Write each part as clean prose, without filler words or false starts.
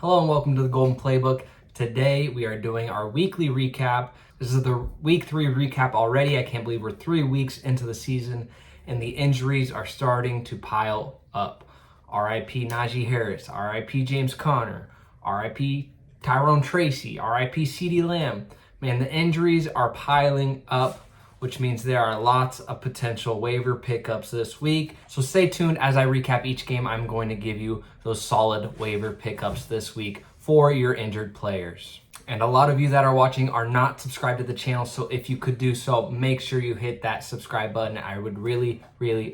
Hello and welcome to the Golden Playbook. Today we are doing our weekly recap. This is the week 3 recap already. I can't believe we're 3 weeks into the season and the injuries are starting to pile up. RIP Najee Harris, RIP James Conner, RIP Tyrone Tracy, RIP CeeDee Lamb. Man, the injuries are piling up, which means there are lots of potential waiver pickups this week. So stay tuned as I recap each game. I'm going to give you those solid waiver pickups this week for your injured players. And a lot of you that are watching are not subscribed to the channel, so if you could do so, make sure you hit that subscribe button. I would really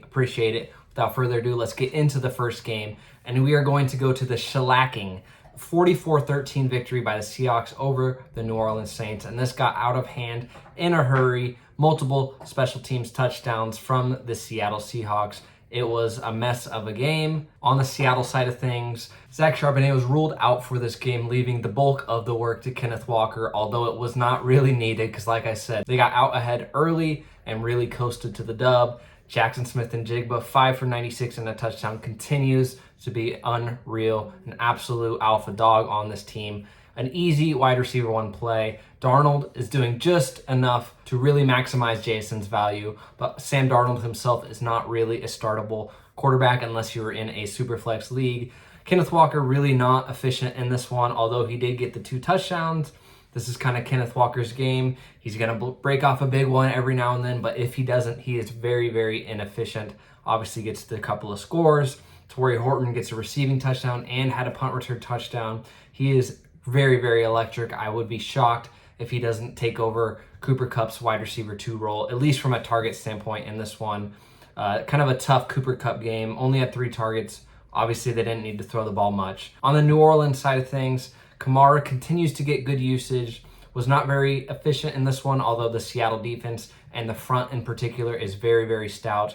appreciate it. Without further ado, let's get into the first game. And we are going to go to the shellacking 44-13 victory by the Seahawks over the New Orleans Saints. And this got out of hand in a hurry. Multiple special teams touchdowns from the Seattle Seahawks. It was a mess of a game. On the Seattle side of things, Zach Charbonnet was ruled out for this game, leaving the bulk of the work to Kenneth Walker, although it was not really needed because, like I said, they got out ahead early and really coasted to the dub. Jackson Smith-Njigba, 5 for 96 and a touchdown, continues to be unreal, an absolute alpha dog on this team. An easy wide receiver one play. Darnold is doing just enough to really maximize Jason's value, but Sam Darnold himself is not really a startable quarterback unless you're in a super flex league. Kenneth Walker really not efficient in this one, although he did get the 2 touchdowns. This is kind of Kenneth Walker's game. He's going to break off a big one every now and then, but if he doesn't, he is very inefficient. Obviously gets the couple of scores. Torrey Horton gets a receiving touchdown and had a punt return touchdown. He is very electric. I would be shocked if he doesn't take over Cooper Kupp's wide receiver 2 role, at least from a target standpoint in this one. Kind of a tough Cooper Kupp game. Only had 3 targets. Obviously, they didn't need to throw the ball much. On the New Orleans side of things, Kamara continues to get good usage. Was not very efficient in this one, although the Seattle defense and the front in particular is very stout.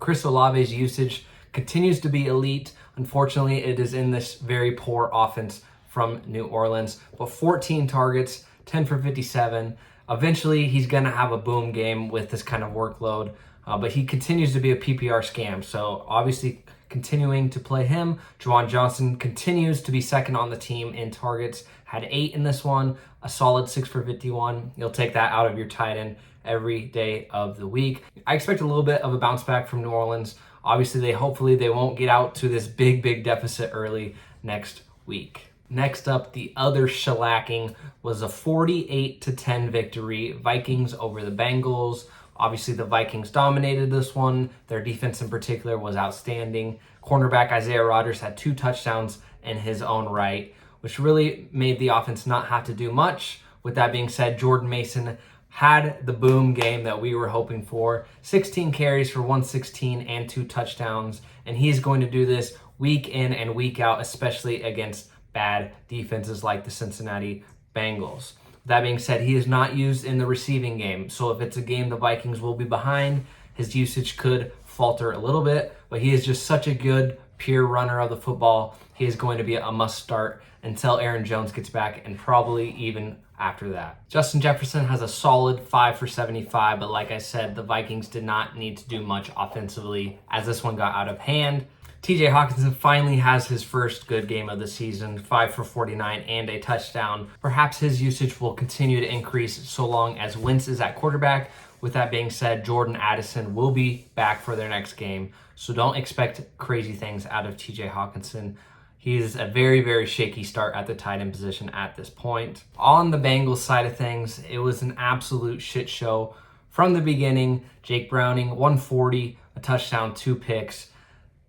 Chris Olave's usage continues to be elite. Unfortunately, it is in this very poor offense from New Orleans, but 14 targets, 10 for 57. Eventually, he's going to have a boom game with this kind of workload, but he continues to be a PPR scam. So obviously continuing to play him. Juwan Johnson continues to be second on the team in targets, had 8 in this one, a solid 6 for 51. You'll take that out of your tight end every day of the week. I expect a little bit of a bounce back from New Orleans. Obviously, hopefully they won't get out to this big deficit early next week. Next up, the other shellacking was a 48-10 victory. Vikings over the Bengals. Obviously, the Vikings dominated this one. Their defense in particular was outstanding. Cornerback Isaiah Rodgers had 2 touchdowns in his own right, which really made the offense not have to do much. With that being said, Jordan Mason had the boom game that we were hoping for. 16 carries for 116 and 2 touchdowns. And he's going to do this week in and week out, especially against bad defenses like the Cincinnati Bengals. That being said, he is not used in the receiving game. So if it's a game the Vikings will be behind, his usage could falter a little bit, but he is just such a good pure runner of the football. He is going to be a must start until Aaron Jones gets back and probably even after that. Justin Jefferson has a solid 5 for 75, but like I said, the Vikings did not need to do much offensively as this one got out of hand. TJ Hawkinson finally has his first good game of the season, 5 for 49 and a touchdown. Perhaps his usage will continue to increase so long as Wentz is at quarterback. With that being said, Jordan Addison will be back for their next game, so don't expect crazy things out of TJ Hawkinson. He is a very shaky start at the tight end position at this point. On the Bengals side of things, it was an absolute shit show from the beginning. Jake Browning, 140, a touchdown, 2 picks.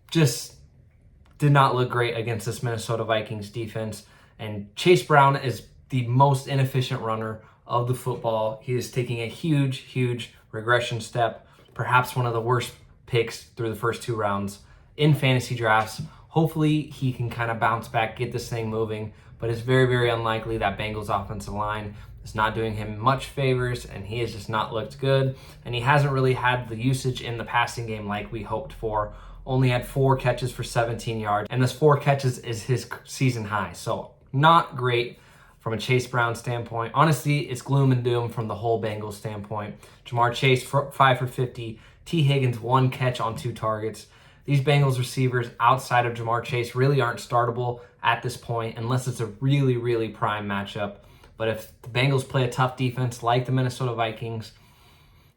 Just did not look great against this Minnesota Vikings defense. And Chase Brown is the most inefficient runner of the football. He is taking a huge regression step, perhaps one of the worst picks through the first 2 rounds in fantasy drafts. Hopefully he can kind of bounce back, get this thing moving, but it's very unlikely. That Bengals offensive line is not doing him much favors, and he has just not looked good. And he hasn't really had the usage in the passing game like we hoped for. Only had 4 catches for 17 yards, and this 4 catches is his season high. So not great from a Chase Brown standpoint. Honestly, it's gloom and doom from the whole Bengals standpoint. Jamar Chase, 5 for 50. T. Higgins, 1 catch on 2 targets. These Bengals receivers outside of Jamar Chase really aren't startable at this point unless it's a really, really prime matchup. But if the Bengals play a tough defense like the Minnesota Vikings,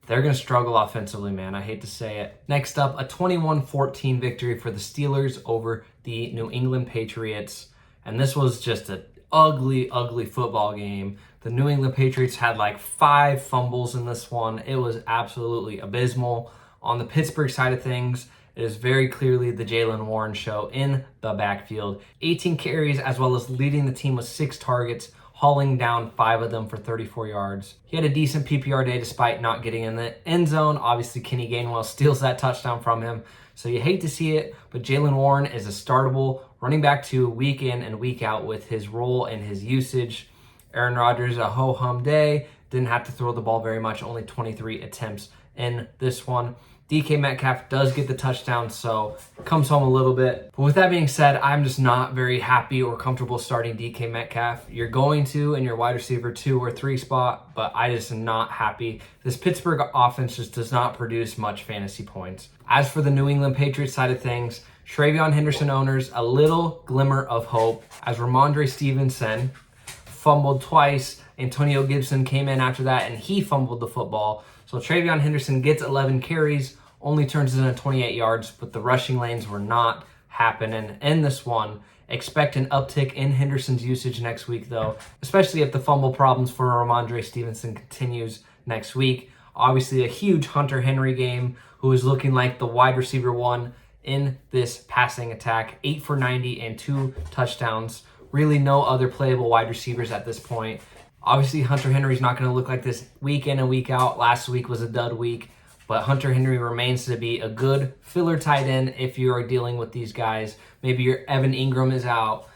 they're going to struggle offensively, man. I hate to say it. Next up, a 21-14 victory for the Steelers over the New England Patriots. And this was just an ugly, ugly football game. The New England Patriots had like 5 fumbles in this one. It was absolutely abysmal. On the Pittsburgh side of things, it is very clearly the Jaylen Warren show in the backfield. 18 carries, as well as leading the team with 6 targets, hauling down 5 of them for 34 yards. He had a decent PPR day despite not getting in the end zone. Obviously, Kenny Gainwell steals that touchdown from him, so you hate to see it, but Jaylen Warren is a startable running back 2 week in and week out with his role and his usage. Aaron Rodgers, a ho-hum day, didn't have to throw the ball very much, only 23 attempts in this one. DK Metcalf does get the touchdown, so comes home a little bit. But with that being said, I'm just not very happy or comfortable starting DK Metcalf. You're going to in your wide receiver 2 or 3 spot, but I just am not happy. This Pittsburgh offense just does not produce much fantasy points. As for the New England Patriots side of things, Travion Henderson owners, a little glimmer of hope as Ramondre Stevenson fumbled twice. Antonio Gibson came in after that, and he fumbled the football. So Travion Henderson gets 11 carries, only turns it into 28 yards, but the rushing lanes were not happening in this one. Expect an uptick in Henderson's usage next week, though, especially if the fumble problems for Ramondre Stevenson continues next week. Obviously, a huge Hunter Henry game, who is looking like the wide receiver 1 in this passing attack. 8 for 90 and 2 touchdowns. Really no other playable wide receivers at this point. Obviously, Hunter Henry's not going to look like this week in and week out. Last week was a dud week, but Hunter Henry remains to be a good filler tight end if you are dealing with these guys. Maybe your Evan Ingram is out.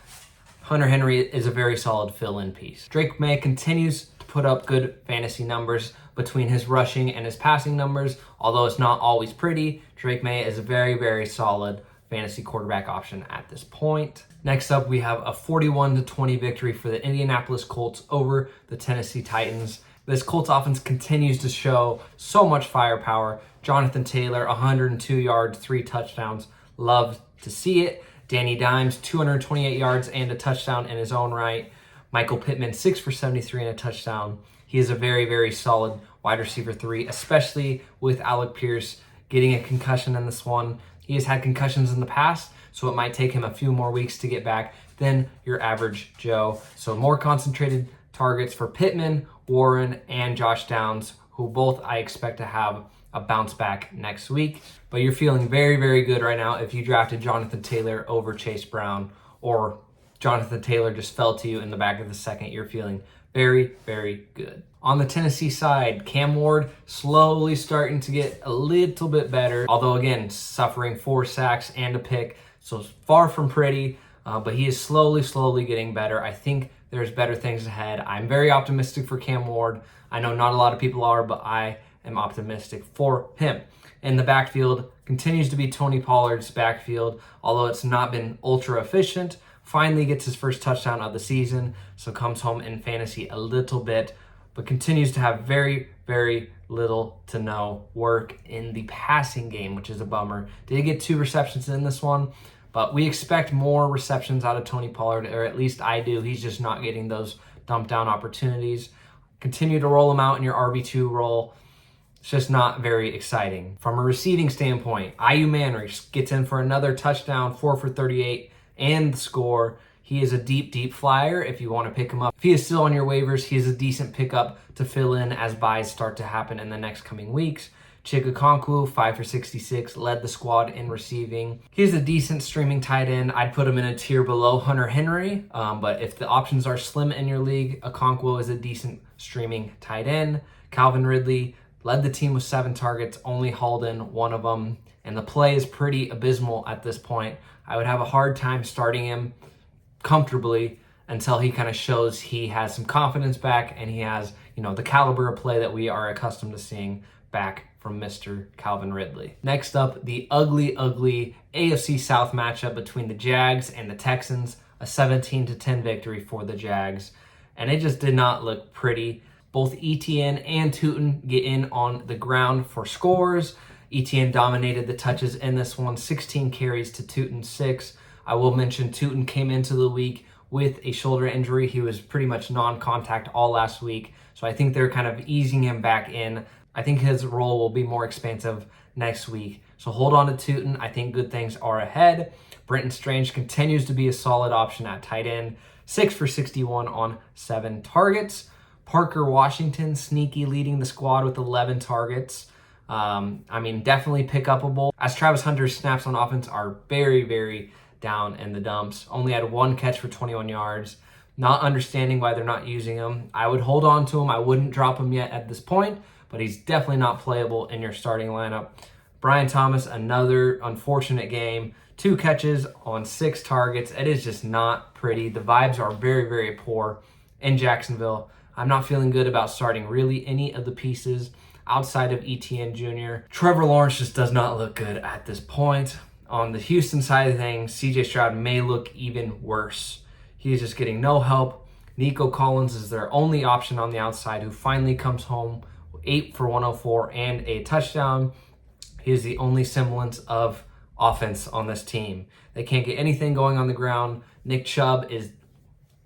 Hunter Henry is a very solid fill-in piece. Drake May continues to put up good fantasy numbers between his rushing and his passing numbers. Although it's not always pretty, Drake May is a very, very solid fantasy quarterback option at this point. Next up, we have a 41-20 victory for the Indianapolis Colts over the Tennessee Titans. This Colts offense continues to show so much firepower. Jonathan Taylor, 102 yards, 3 touchdowns. Love to see it. Danny Dimes, 228 yards and a touchdown in his own right. Michael Pittman, 6 for 73 and a touchdown. He is a very, very solid wide receiver 3, especially with Alec Pierce getting a concussion in this one. He has had concussions in the past, so it might take him a few more weeks to get back than your average Joe. So more concentrated targets for Pittman, Warren, and Josh Downs, who both I expect to have a bounce back next week. But you're feeling very, very good right now if you drafted Jonathan Taylor over Chase Brown, or Jonathan Taylor just fell to you in the back of the second. You're feeling very, very good. On the Tennessee side, Cam Ward slowly starting to get a little bit better, although again, suffering 4 sacks and a pick, so far from pretty, but he is slowly getting better. I think there's better things ahead. I'm very optimistic for Cam Ward. I know not a lot of people are, but I am optimistic for him. In the backfield, continues to be Tony Pollard's backfield, although it's not been ultra efficient. Finally gets his first touchdown of the season, so comes home in fantasy a little bit, but continues to have very, very little to no work in the passing game, which is a bummer. Did get 2 receptions in this one, but we expect more receptions out of Tony Pollard, or at least I do. He's just not getting those dump down opportunities. Continue to roll him out in your RB2 role. It's just not very exciting. From a receiving standpoint, IU Manrich gets in for another touchdown, 4 for 38, and the score. He is a deep flyer if you want to pick him up. If he is still on your waivers, he is a decent pickup to fill in as buys start to happen in the next coming weeks. Chikakonkwo, 5 for 66, led the squad in receiving. He's a decent streaming tight end. I'd put him in a tier below Hunter Henry, but if the options are slim in your league, Okonkwo is a decent streaming tight end. Calvin Ridley led the team with 7 targets, only hauled in 1 of them, and the play is pretty abysmal at this point. I would have a hard time starting him comfortably until he kind of shows he has some confidence back and he has, the caliber of play that we are accustomed to seeing back from Mr. Calvin Ridley. Next up, the ugly AFC South matchup between the Jags and the Texans, a 17-10 victory for the Jags. And it just did not look pretty. Both ETN and Tootin get in on the ground for scores. Etienne dominated the touches in this one, 16 carries to Tootin's 6. I will mention Tootin came into the week with a shoulder injury. He was pretty much non-contact all last week, so I think they're kind of easing him back in. I think his role will be more expansive next week. So hold on to Tootin. I think good things are ahead. Brenton Strange continues to be a solid option at tight end. 6 for 61 on 7 targets. Parker Washington, sneaky, leading the squad with 11 targets. Definitely pick upable, as Travis Hunter's snaps on offense are very, very down in the dumps. Only had 1 catch for 21 yards. Not understanding why they're not using him. I would hold on to him. I wouldn't drop him yet at this point, but he's definitely not playable in your starting lineup. Brian Thomas, another unfortunate game. 2 catches on 6 targets. It is just not pretty. The vibes are very, very poor in Jacksonville. I'm not feeling good about starting really any of the pieces outside of Etienne Jr. Trevor Lawrence just does not look good at this point. On the Houston side of things, CJ Stroud may look even worse. He is just getting no help. Nico Collins is their only option on the outside, who finally comes home 8 for 104 and a touchdown. He is the only semblance of offense on this team. They can't get anything going on the ground. Nick Chubb is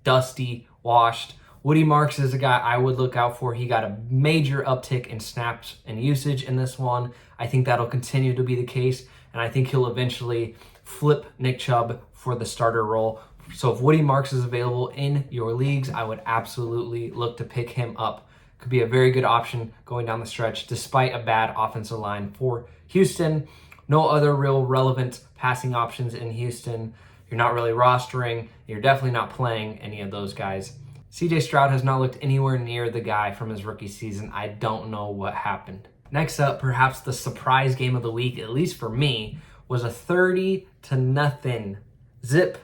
dusty, washed. Woody Marks is a guy I would look out for. He got a major uptick in snaps and usage in this one. I think that'll continue to be the case, and I think he'll eventually flip Nick Chubb for the starter role. So if Woody Marks is available in your leagues, I would absolutely look to pick him up. Could be a very good option going down the stretch, despite a bad offensive line for Houston. No other real relevant passing options in Houston. You're not really rostering. You're definitely not playing any of those guys. CJ Stroud has not looked anywhere near the guy from his rookie season. I don't know what happened. Next up, perhaps the surprise game of the week, at least for me, was a 30-0 zip,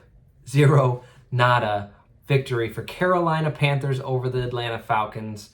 zero, nada victory for Carolina Panthers over the Atlanta Falcons.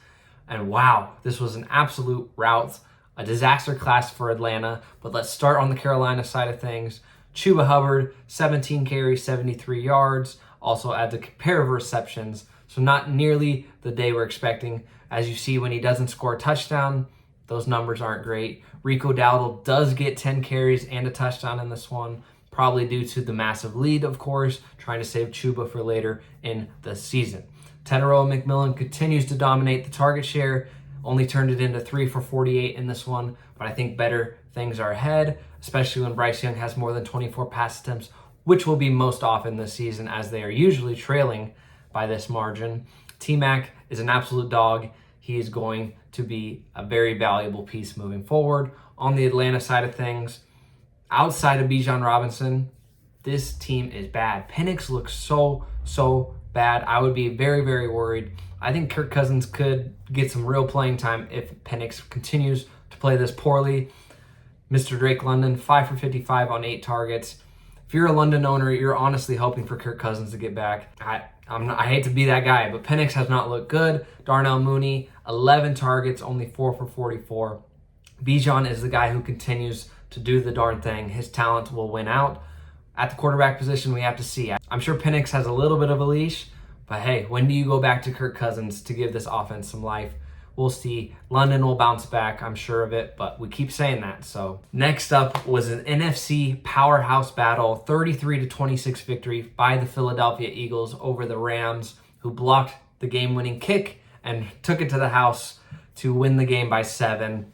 And wow, this was an absolute rout, a disaster class for Atlanta. But let's start on the Carolina side of things. Chuba Hubbard, 17 carries, 73 yards, also adds a pair of receptions. So not nearly the day we're expecting. As you see, when he doesn't score a touchdown, those numbers aren't great. Rico Dowdle does get 10 carries and a touchdown in this one, probably due to the massive lead, of course, trying to save Chuba for later in the season. Teteroa McMillan continues to dominate the target share, only turned it into 3 for 48 in this one, but I think better things are ahead, especially when Bryce Young has more than 24 pass attempts, which will be most often this season, as they are usually trailing by this margin. T-Mac is an absolute dog. He is going to be a very valuable piece moving forward. On the Atlanta side of things, outside of Bijan Robinson, this team is bad. Penix looks so bad. I would be very, very worried. I think Kirk Cousins could get some real playing time if Penix continues to play this poorly. Mr. Drake London, 5 for 55 on 8 targets. If you're a London owner, you're honestly hoping for Kirk Cousins to get back. I hate to be that guy, but Penix has not looked good. Darnell Mooney, 11 targets, only 4 for 44. Bijan is the guy who continues to do the darn thing. His talent will win out. At the quarterback position, we have to see. I'm sure Penix has a little bit of a leash, but hey, when do you go back to Kirk Cousins to give this offense some life? We'll see. London will bounce back, I'm sure of it, but we keep saying that. So next up was an NFC powerhouse battle, 33-26 victory by the Philadelphia Eagles over the Rams, who blocked the game-winning kick and took it to the house to win the game by 7.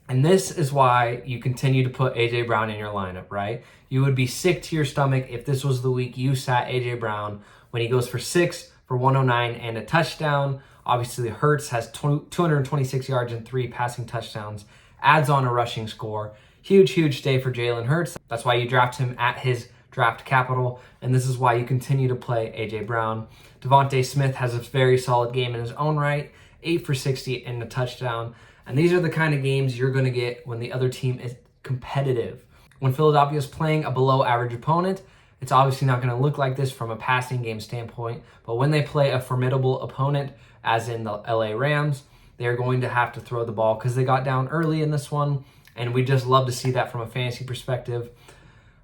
And this is why you continue to put A.J. Brown in your lineup, right? You would be sick to your stomach if this was the week you sat A.J. Brown when he goes for 6 for 109 and a touchdown. Obviously, Hurts has 226 yards and 3 passing touchdowns, adds on a rushing score. Huge day for Jalen Hurts. That's why you draft him at his draft capital, and this is why you continue to play A.J. Brown. Devontae Smith has a very solid game in his own right, 8 for 60 and a touchdown. And these are the kind of games you're going to get when the other team is competitive. When Philadelphia is playing a below-average opponent, it's obviously not going to look like this from a passing game standpoint, but when they play a formidable opponent, as in the LA Rams, they're going to have to throw the ball because they got down early in this one, and we just love to see that from a fantasy perspective.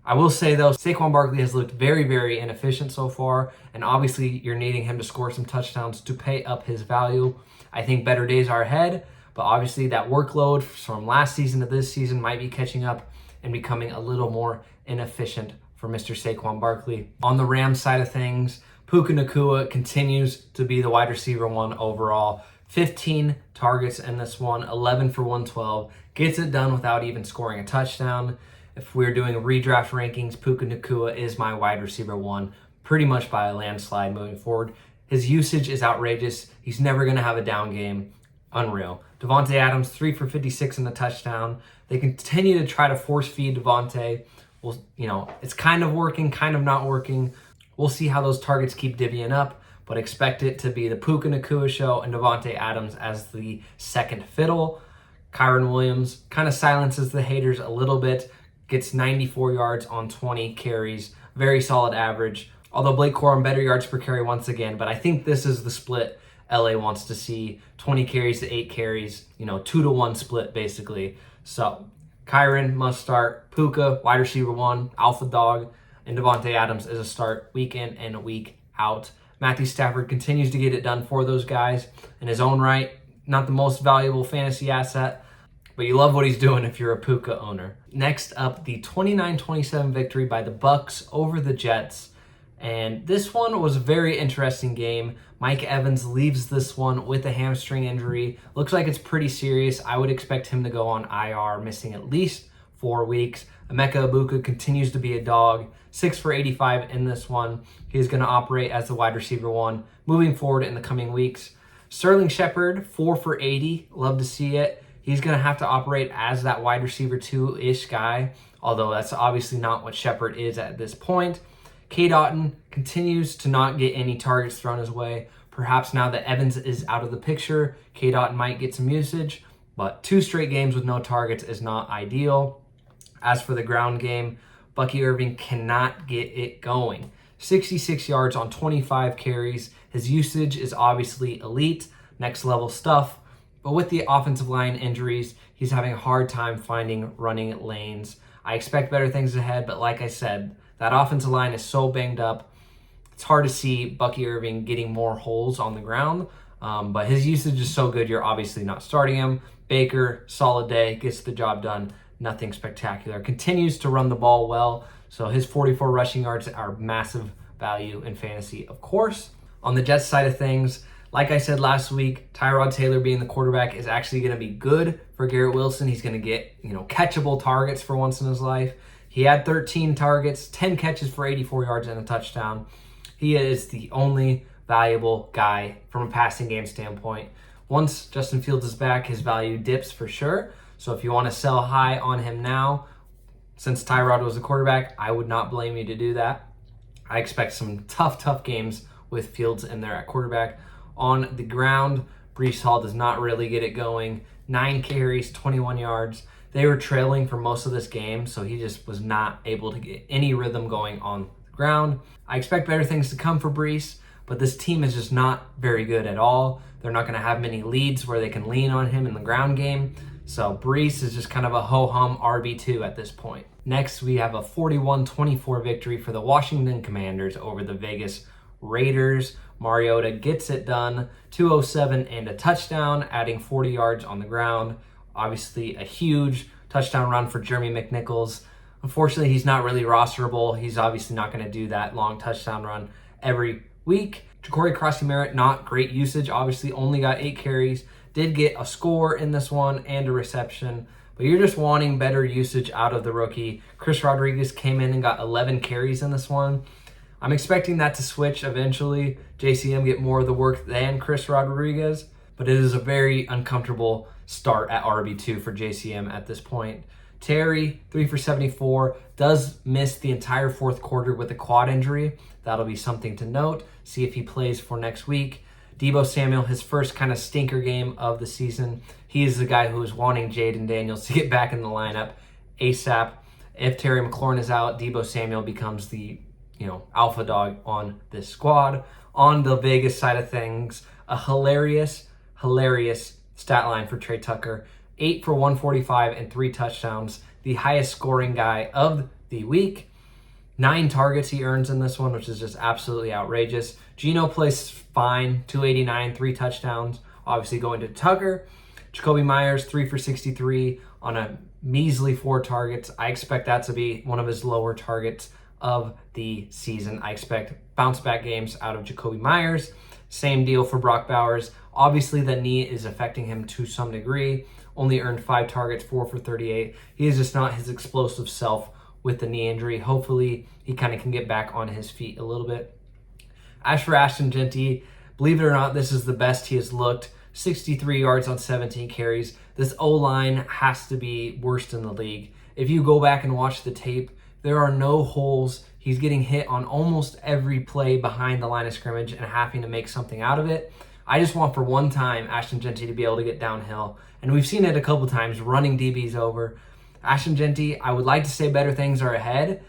I will say, though, Saquon Barkley has looked very inefficient so far, and obviously you're needing him to score some touchdowns to pay up his value. I think better days are ahead, but obviously that workload from last season to this season might be catching up and becoming a little more inefficient for Mr. Saquon Barkley. On the Rams side of things, Puka Nacua continues to be the wide receiver 1 overall. 15 targets in this one, 11 for 112. Gets it done without even scoring a touchdown. If we're doing redraft rankings, Puka Nacua is my wide receiver 1, pretty much by a landslide moving forward. His usage is outrageous. He's never going to have a down game. Unreal. Devontae Adams, 3 for 56 in the touchdown. They continue to try to force feed Devontae. Well, it's kind of working, kind of not working. We'll see how those targets keep divvying up, but expect it to be the Puka Nacua show and Devontae Adams as the second fiddle. Kyron Williams kind of silences the haters a little bit, gets 94 yards on 20 carries, very solid average. Although Blake Corum better yards per carry once again, but I think this is the split LA wants to see, 20 carries to 8 carries, 2-to-1 split basically. So Kyron must start, Puka, wide receiver 1, alpha dog, and Devontae Adams is a start week in and week out. Matthew Stafford continues to get it done for those guys in his own right. Not the most valuable fantasy asset, but you love what he's doing if you're a Puka owner. Next up, the 29-27 victory by the Bucs over the Jets. And this one was a very interesting game. Mike Evans leaves this one with a hamstring injury. Looks like it's pretty serious. I would expect him to go on IR, missing at least 4 weeks. Emeka Egbuka continues to be a dog. 6 for 85 in this one. He's going to operate as the wide receiver 1 moving forward in the coming weeks. Sterling Shepard, 4 for 80. Love to see it. He's going to have to operate as that wide receiver 2-ish guy, although that's obviously not what Shepard is at this point. K. Dotton continues to not get any targets thrown his way. Perhaps now that Evans is out of the picture, K. Dotton might get some usage, but 2 straight games with no targets is not ideal. As for the ground game, Bucky Irving cannot get it going. 66 yards on 25 carries. His usage is obviously elite, next level stuff, but with the offensive line injuries, he's having a hard time finding running lanes. I expect better things ahead, but like I said, that offensive line is so banged up. It's hard to see Bucky Irving getting more holes on the ground, but his usage is so good, you're obviously not starting him. Baker, solid day, gets the job done. Nothing spectacular. Continues to run the ball well, so his 44 rushing yards are massive value in fantasy, of course. On the Jets side of things, like I said last week, Tyrod Taylor being the quarterback is actually going to be good for Garrett Wilson. He's going to get, catchable targets for once in his life. He had 13 targets, 10 catches for 84 yards and a touchdown. He is the only valuable guy from a passing game standpoint. Once Justin Fields is back, his value dips for sure. So if you want to sell high on him now, since Tyrod was the quarterback, I would not blame you to do that. I expect some tough games with Fields in there at quarterback. On the ground, Breece Hall does not really get it going. 9 carries, 21 yards. They were trailing for most of this game, so he just was not able to get any rhythm going on the ground. I expect better things to come for Breece, but this team is just not very good at all. They're not going to have many leads where they can lean on him in the ground game. So Breece is just kind of a ho-hum RB2 at this point. Next, we have a 41-24 victory for the Washington Commanders over the Vegas Raiders. Mariota gets it done, 207 and a touchdown, adding 40 yards on the ground. Obviously, a huge touchdown run for Jeremy McNichols. Unfortunately, he's not really rosterable. He's obviously not going to do that long touchdown run every week. Ja'Cory Crossy-Merritt, not great usage. Obviously, only got 8 carries. Did get a score in this one and a reception. But you're just wanting better usage out of the rookie. Chris Rodriguez came in and got 11 carries in this one. I'm expecting that to switch eventually. JCM get more of the work than Chris Rodriguez. But it is a very uncomfortable start at RB2 for JCM at this point. Terry, 3 for 74, does miss the entire fourth quarter with a quad injury. That'll be something to note. See if he plays for next week. Deebo Samuel, his first kind of stinker game of the season. He is the guy who is wanting Jaden Daniels to get back in the lineup ASAP. If Terry McLaurin is out, Deebo Samuel becomes the alpha dog on this squad. On the Vegas side of things, a hilarious stat line for Trey Tucker. 8 for 145 and 3 touchdowns. The highest scoring guy of the week. 9 targets he earns in this one, which is just absolutely outrageous. Geno plays fine, 289, 3 touchdowns. Obviously going to Tucker. Jacoby Myers, 3 for 63 on a measly 4 targets. I expect that to be one of his lower targets of the season. I expect bounce back games out of Jacoby Myers. Same deal for Brock Bowers. Obviously, the knee is affecting him to some degree. Only earned 5 targets, 4 for 38. He is just not his explosive self with the knee injury. Hopefully, he kind of can get back on his feet a little bit. As for Ashton Jeanty, believe it or not, this is the best he has looked. 63 yards on 17 carries. This O-line has to be worst in the league. If you go back and watch the tape, there are no holes. He's getting hit on almost every play behind the line of scrimmage and having to make something out of it. I just want for one time Ashton Jeanty to be able to get downhill. And we've seen it a couple times, running DBs over. Ashton Jeanty, I would like to say better things are ahead,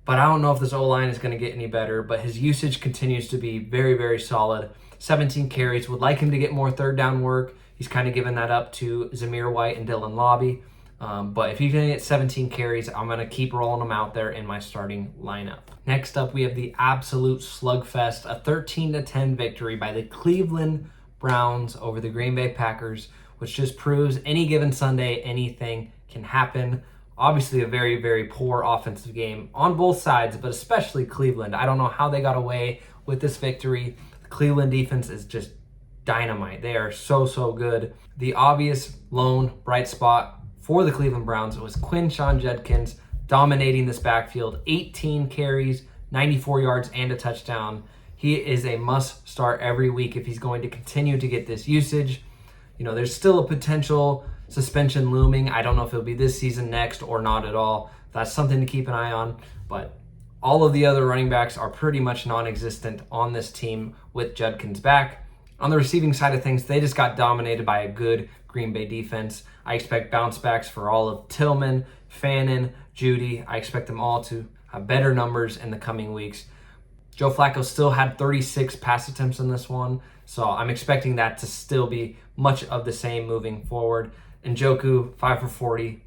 but I don't know if this O-line is going to get any better. But his usage continues to be very, very solid. 17 carries. Would like him to get more third down work. He's kind of given that up to Zamir White and Dylan Lobby. But if he can get 17 carries, I'm going to keep rolling him out there in my starting lineup. Next up, we have the absolute slugfest, a 13-10 victory by the Cleveland Browns over the Green Bay Packers, which just proves any given Sunday, anything can happen. Obviously, a very, very poor offensive game on both sides, but especially Cleveland. I don't know how they got away with this victory. The Cleveland defense is just dynamite. They are so good. The obvious lone bright spot for the Cleveland Browns was Quinshon Judkins dominating this backfield. 18 carries, 94 yards, and a touchdown. He is a must start every week if he's going to continue to get this usage. You know, there's still a potential suspension looming. I don't know if it'll be this season, next, or not at all. That's something to keep an eye on. But all of the other running backs are pretty much non-existent on this team with Judkins back. On the receiving side of things, they just got dominated by a good Green Bay defense. I expect bounce backs for all of Tillman, Fannin, Judy. I expect them all to have better numbers in the coming weeks. Joe Flacco still had 36 pass attempts in this one, so I'm expecting that to still be much of the same moving forward. Njoku, 5 for 40,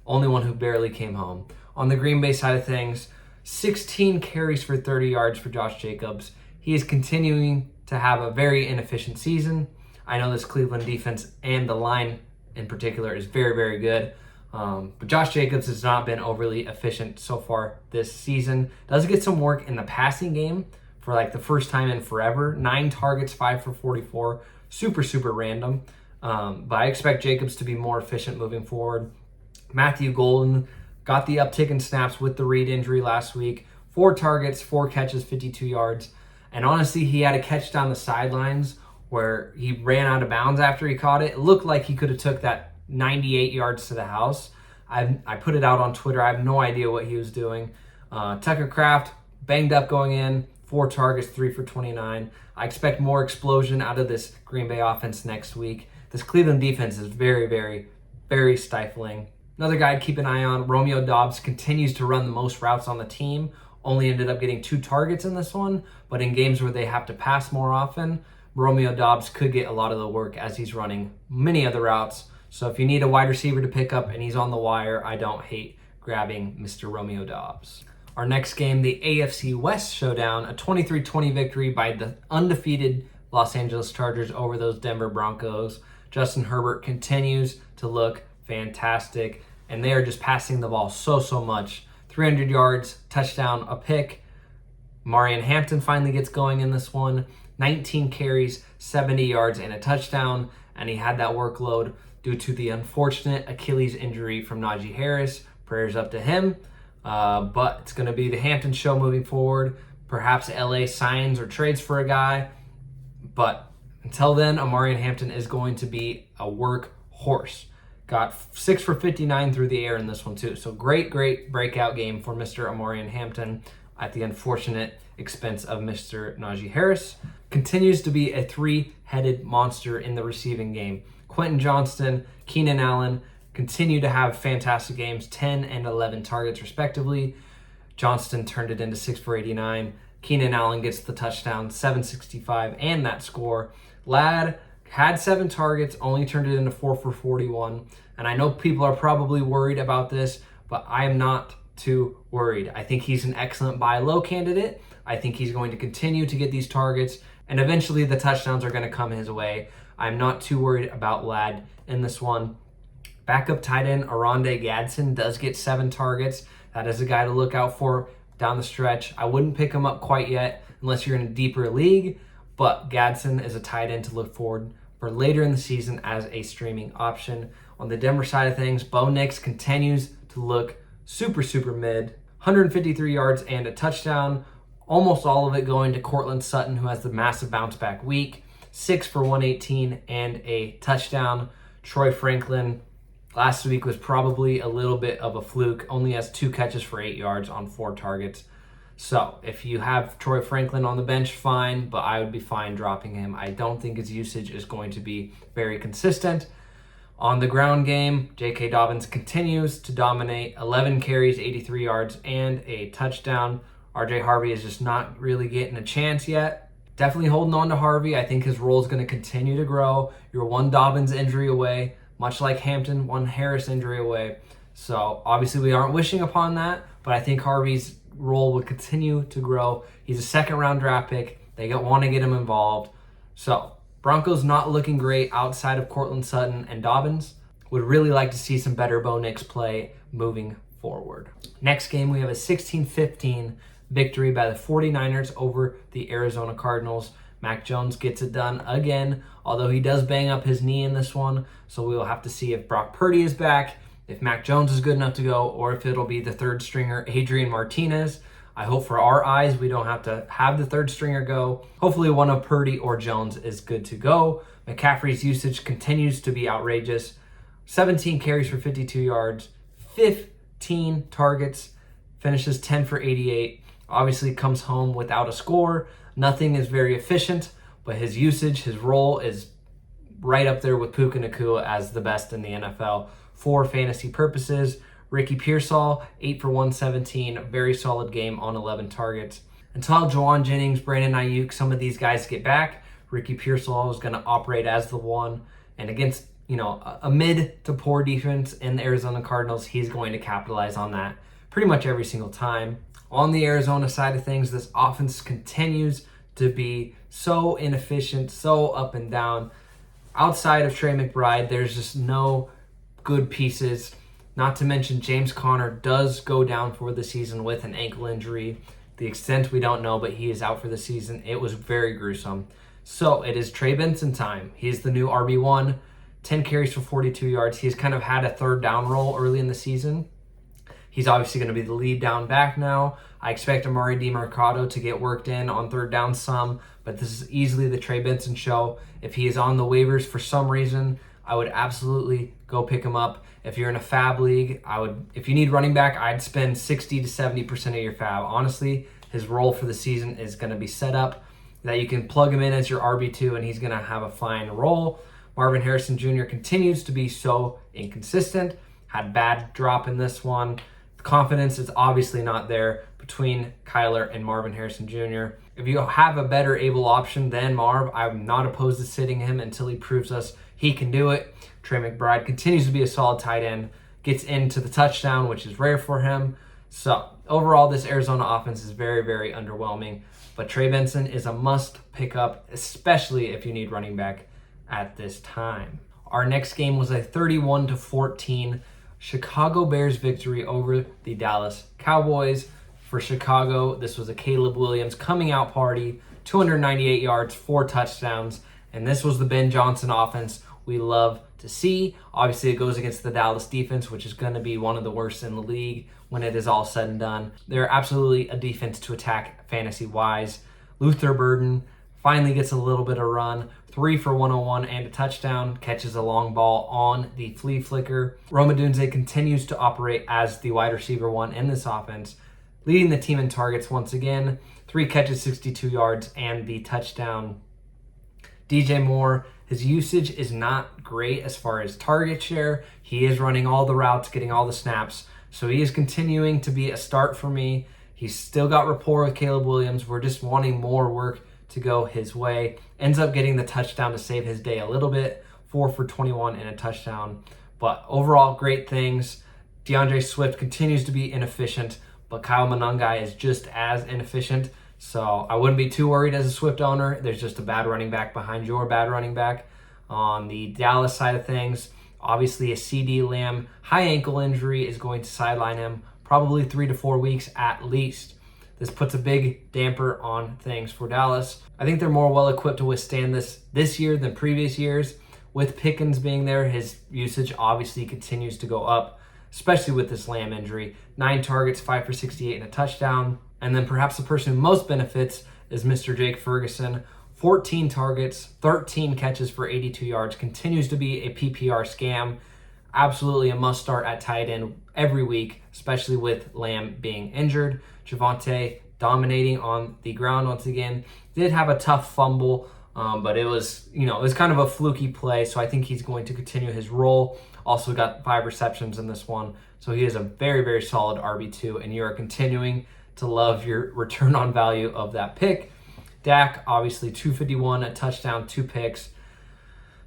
only one who barely came home. On the Green Bay side of things, 16 carries for 30 yards for Josh Jacobs. He is continuing to have a very inefficient season. I know this Cleveland defense and the line in particular is very, very good. But Josh Jacobs has not been overly efficient so far this season. Does get some work in the passing game for like the first time in forever. 9 targets, 5 for 44. Super random. But I expect Jacobs to be more efficient moving forward. Matthew Golden got the uptick in snaps with the Reed injury last week. 4 targets, 4 catches, 52 yards. And honestly, he had a catch down the sidelines where he ran out of bounds after he caught it. It looked like he could have took that 98 yards to the house. I put it out on Twitter. I have no idea what he was doing. Tucker Kraft banged up going in. 4 targets, 3 for 29. I expect more explosion out of this Green Bay offense next week. This Cleveland defense is very stifling. Another guy to keep an eye on, Romeo Doubs continues to run the most routes on the team. Only ended up getting 2 targets in this one, but in games where they have to pass more often, Romeo Doubs could get a lot of the work as he's running many other routes. So if you need a wide receiver to pick up and he's on the wire, I don't hate grabbing Mr. Romeo Doubs. Our next game, the AFC West showdown, a 23-20 victory by the undefeated Los Angeles Chargers over those Denver Broncos. Justin Herbert continues to look fantastic, and they are just passing the ball so much. 300 yards, touchdown, a pick. Marion Hampton finally gets going in this one. 19 carries, 70 yards, and a touchdown, and he had that workload due to the unfortunate Achilles injury from Najee Harris. Prayers up to him. But it's going to be the Hampton show moving forward. Perhaps LA signs or trades for a guy. But until then, Amarian Hampton is going to be a workhorse. Got 6 for 59 through the air in this one too. So great breakout game for Mr. Amarian Hampton at the unfortunate expense of Mr. Najee Harris. Continues to be a 3-headed monster in the receiving game. Quentin Johnston, Keenan Allen continue to have fantastic games, 10 and 11 targets respectively. Johnston turned it into 6 for 89. Keenan Allen gets the touchdown, 765, and that score. Ladd had 7 targets, only turned it into 4 for 41. And I know people are probably worried about this, but I am not too worried. I think he's an excellent buy low candidate. I think he's going to continue to get these targets, And eventually the touchdowns are going to come his way. I'm not too worried about Ladd in this one. Backup tight end Aronde Gadsden does get 7 targets. That is a guy to look out for down the stretch. I wouldn't pick him up quite yet unless you're in a deeper league, but Gadsden is a tight end to look forward for later in the season as a streaming option. On the Denver side of things, Bo Nix continues to look super mid. 153 yards and a touchdown, almost all of it going to Cortland Sutton, who has the massive bounce back week. 6 for 118 and a touchdown. Troy Franklin last week was probably a little bit of a fluke, only has 2 catches for 8 yards on 4 targets. So if you have Troy Franklin on the bench, fine, but I would be fine dropping him. I don't think his usage is going to be very consistent. On the ground game, J.K. Dobbins continues to dominate. 11 carries, 83 yards, and a touchdown. R.J. Harvey is just not really getting a chance yet. Definitely holding on to Harvey. I think his role is going to continue to grow. You're one Dobbins injury away, much like Hampton, one Harris injury away. So obviously we aren't wishing upon that, but I think Harvey's role will continue to grow. He's a second-round draft pick. They want to get him involved. So Broncos not looking great outside of Cortland Sutton and Dobbins. Would really like to see some better Bo Nix play moving forward. Next game, we have a 16-15 victory by the 49ers over the Arizona Cardinals. Mac Jones gets it done again, although he does bang up his knee in this one. So we will have to see if Brock Purdy is back, if Mac Jones is good enough to go, or if it'll be the third stringer, Adrian Martinez. I hope for our eyes we don't have to have the third stringer go. Hopefully one of Purdy or Jones is good to go. McCaffrey's usage continues to be outrageous. 17 carries for 52 yards, 15 targets, finishes 10 for 88. Obviously comes home without a score. Nothing is very efficient, but his usage, his role is right up there with Puka Nacua as the best in the NFL for fantasy purposes. Ricky Pearsall, 8 for 117, very solid game on 11 targets. Until Juwan Jennings, Brandon Ayuk, some of these guys get back, Ricky Pearsall is going to operate as the one. And against, a mid to poor defense in the Arizona Cardinals, he's going to capitalize on that pretty much every single time. On the Arizona side of things, this offense continues to be so inefficient, so up and down. Outside of Trey McBride, there's just no good pieces. Not to mention James Conner does go down for the season with an ankle injury. The extent we don't know, but he is out for the season. It was very gruesome. So it is Trey Benson time. He's the new RB1, 10 carries for 42 yards. He's kind of had a third down role early in the season. He's obviously going to be the lead down back now. I expect Amari DiMercado to get worked in on third down some, but this is easily the Trey Benson show. If he is on the waivers for some reason, I would absolutely go pick him up. If you're in a fab league, if you need running back, I'd spend 60 to 70% of your fab. Honestly, his role for the season is going to be set up that you can plug him in as your RB2 and he's going to have a fine role. Marvin Harrison Jr. continues to be so inconsistent. Had bad drop in this one. The confidence is obviously not there between Kyler and Marvin Harrison Jr. If you have a better able option than Marv, I'm not opposed to sitting him until he proves us he can do it. Trey McBride continues to be a solid tight end, gets into the touchdown, which is rare for him. So overall, this Arizona offense is very, very underwhelming. But Trey Benson is a must pick up, especially if you need running back at this time. Our next game was a 31-14 Chicago Bears victory over the Dallas Cowboys. For Chicago, this was a Caleb Williams coming out party, 298 yards, 4 touchdowns, and this was the Ben Johnson offense we love to see. Obviously, it goes against the Dallas defense, which is going to be one of the worst in the league when it is all said and done. They're absolutely a defense to attack fantasy-wise. Luther Burden finally gets a little bit of run, 3 for 101 and a touchdown, catches a long ball on the flea flicker. Rome Odunze continues to operate as the wide receiver 1 in this offense, leading the team in targets once again, 3 catches, 62 yards, and the touchdown. DJ Moore, his usage is not great as far as target share. He is running all the routes, getting all the snaps, so he is continuing to be a start for me. He's still got rapport with Caleb Williams. We're just wanting more work to go his way. Ends up getting the touchdown to save his day a little bit, 4 for 21 and a touchdown. But overall, great things. DeAndre Swift continues to be inefficient, but Kyle Monangai is just as inefficient. So I wouldn't be too worried as a Swift owner. There's just a bad running back behind your bad running back. On the Dallas side of things, obviously a CD Lamb high ankle injury is going to sideline him probably 3 to 4 weeks at least. This puts a big damper on things for Dallas. I think they're more well equipped to withstand this year than previous years. With Pickens being there, his usage obviously continues to go up, especially with this Lamb injury. 9 targets, 5 for 68 and a touchdown. And then perhaps the person who most benefits is Mr. Jake Ferguson. 14 targets, 13 catches for 82 yards, continues to be a PPR scam. Absolutely a must start at tight end every week, especially with Lamb being injured. Javonte dominating on the ground once again. Did have a tough fumble, but it was kind of a fluky play, so I think he's going to continue his role. Also got 5 receptions in this one, so he is a very, very solid RB2, and you are continuing to love your return on value of that pick. Dak, obviously 251, a touchdown, 2 picks.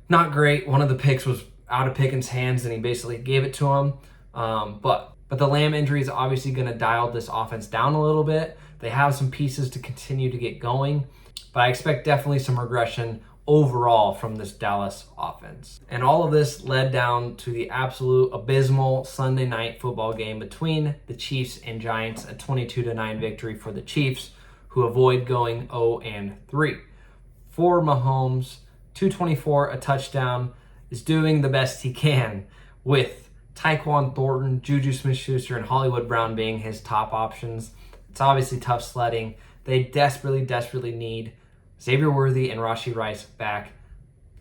Not great. One of the picks was out of Pickens' hands, and he basically gave it to him. But the Lamb injury is obviously going to dial this offense down a little bit. They have some pieces to continue to get going, but I expect definitely some regression overall from this Dallas offense. And all of this led down to the absolute abysmal Sunday night football game between the Chiefs and Giants, a 22-9 victory for the Chiefs, who avoid going 0-3. For Mahomes, 224, a touchdown, is doing the best he can with Tyquan Thornton, Juju Smith-Schuster, and Hollywood Brown being his top options. It's obviously tough sledding. They desperately need Xavier Worthy and Rashee Rice back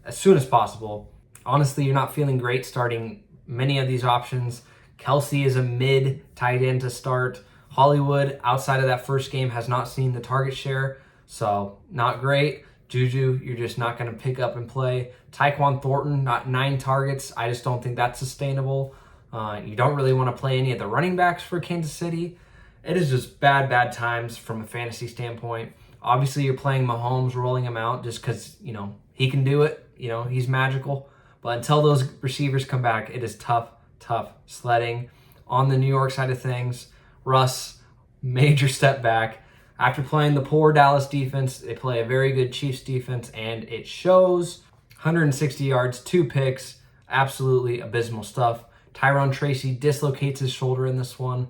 as soon as possible. Honestly, you're not feeling great starting many of these options. Kelsey is a mid tight end to start. Hollywood, outside of that first game, has not seen the target share, so not great. Juju, you're just not going to pick up and play. Tyquan Thornton, not 9 targets. I just don't think that's sustainable. You don't really want to play any of the running backs for Kansas City. It is just bad times from a fantasy standpoint. Obviously, you're playing Mahomes, rolling him out just because, he can do it. He's magical. But until those receivers come back, it is tough sledding. On the New York side of things, Russ, major step back. After playing the poor Dallas defense, they play a very good Chiefs defense, and it shows. 160 yards, 2 picks, absolutely abysmal stuff. Tyrone Tracy dislocates his shoulder in this one,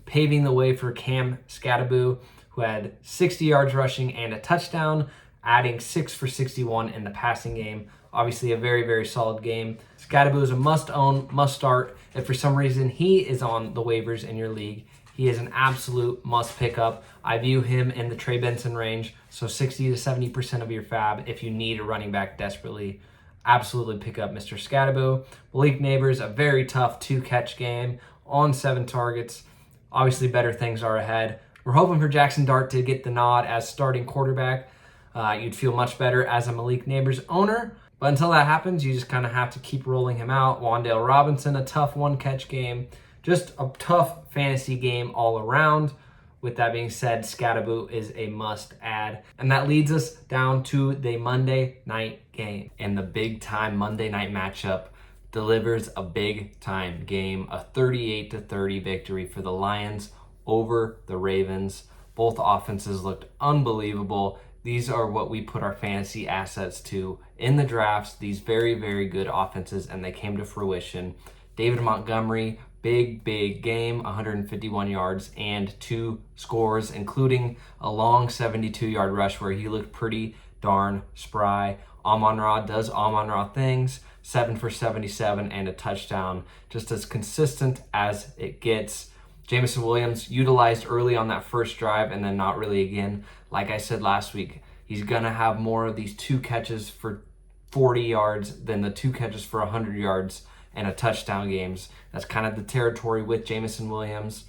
paving the way for Cam Skattebo, who had 60 yards rushing and a touchdown, adding 6 for 61 in the passing game. Obviously a very, very solid game. Skattebo is a must-own, must-start. If for some reason he is on the waivers in your league, he is an absolute must-pick-up. I view him in the Trey Benson range, so 60 to 70% of your fab if you need a running back desperately. Absolutely pick up Mr. Skattebo. Malik Neighbors, a very tough 2-catch game on 7 targets. Obviously, better things are ahead. We're hoping for Jackson Dart to get the nod as starting quarterback. You'd feel much better as a Malik Neighbors owner. But until that happens, you just kind of have to keep rolling him out. Wan'Dale Robinson, a tough 1-catch game. Just a tough fantasy game all around. With that being said, Skattebo is a must-add. And that leads us down to the Monday night game. And the big-time Monday night matchup delivers a big-time game, a 38-30 victory for the Lions over the Ravens. Both offenses looked unbelievable. These are what we put our fantasy assets to in the drafts, these very, very good offenses, and they came to fruition. David Montgomery, big game, 151 yards and 2 scores, including a long 72-yard rush where he looked pretty darn spry. Amon-Ra does Amon-Ra things, 7 for 77 and a touchdown, just as consistent as it gets. Jameson Williams utilized early on that first drive and then not really again. Like I said last week, he's going to have more of these 2 catches for 40 yards than the 2 catches for 100 yards and a touchdown games. That's kind of the territory with Jameson Williams.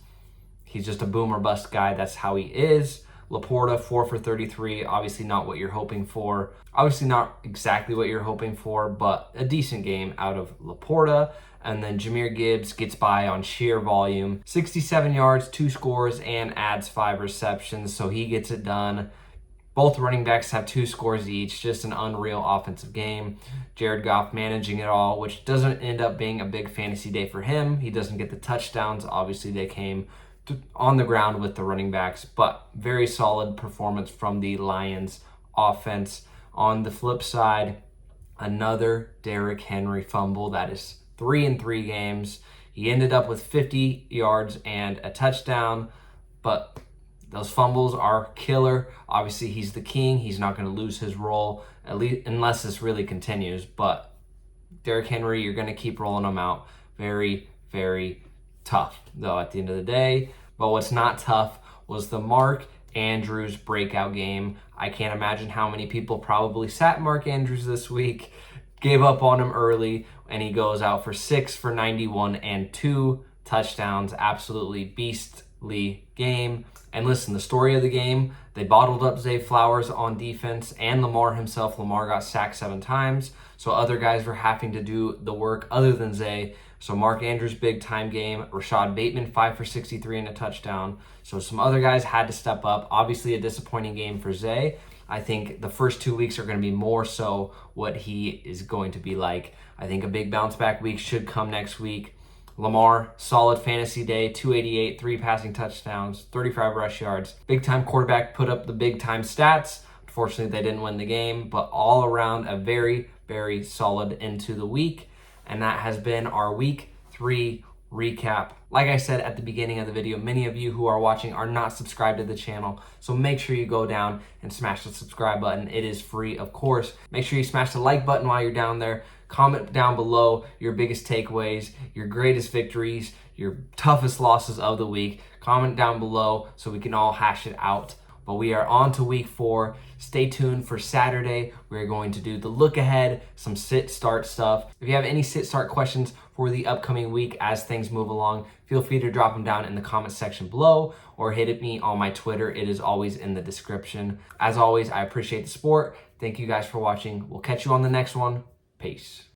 He's just a boom or bust guy. That's how he is. Laporta, 4 for 33. Obviously not what you're hoping for. Obviously not exactly what you're hoping for, but a decent game out of Laporta. And then Jahmyr Gibbs gets by on sheer volume. 67 yards, 2 scores, and adds 5 receptions, so he gets it done. Both running backs have 2 scores each. Just an unreal offensive game. Jared Goff managing it all, which doesn't end up being a big fantasy day for him. He doesn't get the touchdowns. Obviously, they came on the ground with the running backs, but very solid performance from the Lions offense. On the flip side, another Derrick Henry fumble. That is 3 in 3 games. He ended up with 50 yards and a touchdown, but those fumbles are killer. Obviously, he's the king. He's not going to lose his role, at least unless this really continues. But Derrick Henry, you're going to keep rolling him out. Very, very tough, though, at the end of the day. But what's not tough was the Mark Andrews breakout game. I can't imagine how many people probably sat Mark Andrews this week, gave up on him early, and he goes out for 6 for 91 and 2 touchdowns. Absolutely beastly game. And listen, the story of the game, they bottled up Zay Flowers on defense and Lamar himself. Lamar got sacked 7 times, so other guys were having to do the work other than Zay. So Mark Andrews, big time game. Rashad Bateman, 5 for 63 and a touchdown. So some other guys had to step up. Obviously a disappointing game for Zay. I think the first 2 weeks are going to be more so what he is going to be like. I think a big bounce back week should come next week. Lamar, solid fantasy day, 288, 3 passing touchdowns, 35 rush yards. Big time quarterback put up the big time stats. Unfortunately, they didn't win the game, but all around a very, very solid into the week. And that has been our week 3 recap. Like I said at the beginning of the video, many of you who are watching are not subscribed to the channel, so make sure you go down and smash the subscribe button. It is free, of course. Make sure you smash the like button while you're down there. Comment down below your biggest takeaways, your greatest victories, your toughest losses of the week. Comment down below so we can all hash it out. But we are on to week 4. Stay tuned for Saturday. We're going to do the look ahead, some sit-start stuff. If you have any sit-start questions for the upcoming week as things move along, feel free to drop them down in the comment section below or hit me on my Twitter. It is always in the description. As always, I appreciate the support. Thank you guys for watching. We'll catch you on the next one. Peace.